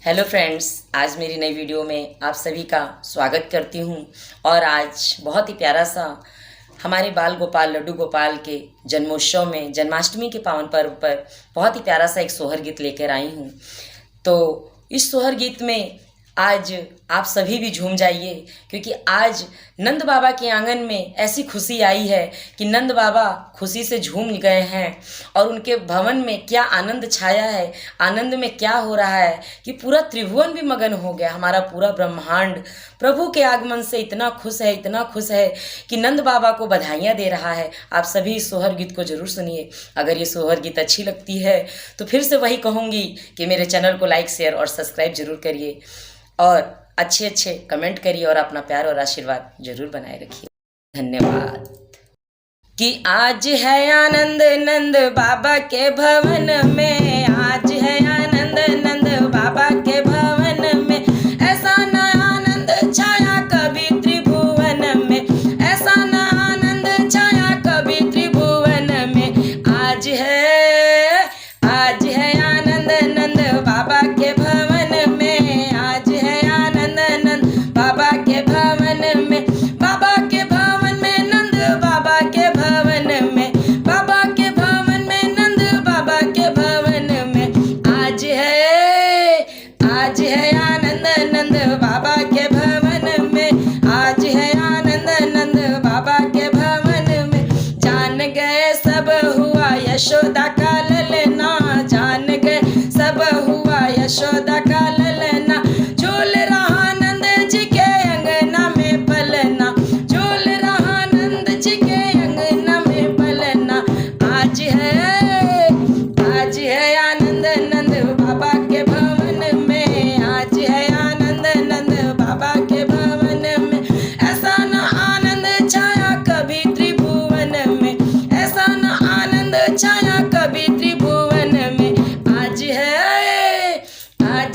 Hello friends, आज मेरी नई वीडियो में आप सभी का स्वागत करती हूँ। और आज बहुत ही प्यारा सा हमारे बाल गोपाल लड्डू गोपाल के जन्मोत्सव में जन्माष्टमी के पावन पर्व पर बहुत ही प्यारा सा एक सोहर गीत लेकर आई हूँ। तो इस सोहर गीत में आज आप सभी भी झूम जाइए, क्योंकि आज नंद बाबा के आंगन में ऐसी खुशी आई है कि नंद बाबा खुशी से झूम गए हैं और उनके भवन में क्या आनंद छाया है। आनंद में क्या हो रहा है कि पूरा त्रिभुवन भी मगन हो गया। हमारा पूरा ब्रह्मांड प्रभु के आगमन से इतना खुश है कि नंद बाबा को बधाइयाँ दे रहा है। आप सभी इस सोहर गीत को जरूर सुनिए। अगर ये सोहर गीत अच्छी लगती है तो फिर से वही कहूँगी कि मेरे चैनल को लाइक, शेयर और सब्सक्राइब जरूर करिए और अच्छे कमेंट करिए और अपना प्यार और आशीर्वाद जरूर बनाए रखिए। धन्यवाद। कि आज है आनंद नंद बाबा के भवन में, आज है आनंद नंद बाबा के भवन में। ऐसा न आनंद छाया कभी त्रिभुवन में, ऐसा न आनंद छाया कभी त्रिभुवन में। आज है आनंद नंद बाबा के भवन में, आज है आनंद नंद बाबा के भवन में। बाबा के भवन में नंद बाबा के भवन में, बाबा के भवन में नंद बाबा के भवन में। आज है आनंद नंद बाबा के भवन में, आज है आनंद नंद बाबा के भवन में। जान गए सब हुआ यशोदा का ललना, जान गए सब हुआ यशोदा का ललना। झूल रहा नंद जी के अंगना में पलना, झूल रहा नंद जी के अंगना में पलना। आज है आनंद नंद बाबा के भवन में, आज है आनंद नंद बाबा के भवन में। ऐसा न आनंद छाया कभी त्रिभुवन में, ऐसा न आनंद छाया कभी त्रिभुवन में। आज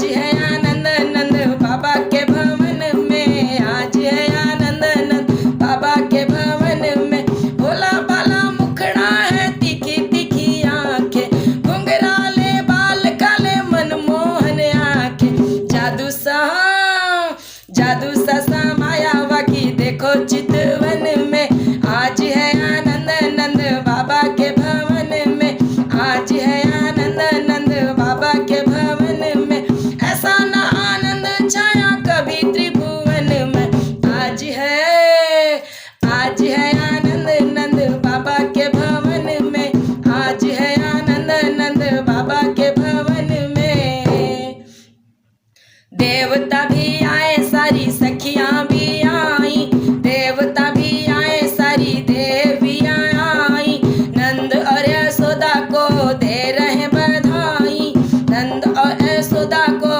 है आनंद नंद बाबा के भवन में, आज है आनंद नंद बाबा के भवन में। भोला भाला मुखड़ा है, तीखी तीखी आंखें, घुंघराले बाल काले मनमोहन आंखें। जादू सा समाया बाकी देखो चितवन में। आज है आनंद नंद बाबा के भवन में, आज है आनंद नंद बाबा के भवन में। ऐसा न आनंद छाया कभी त्रिभुवन में। आज है आनंद नंद बाबा के भवन में, आज है आनंद नंद बाबा के भवन में। देवता भी आए, सारी सखियां भी आई, देवता भी आए, सारी देवियां आई। नंद और यशोदा को दे रहे बधाई, नंद और यशोदा को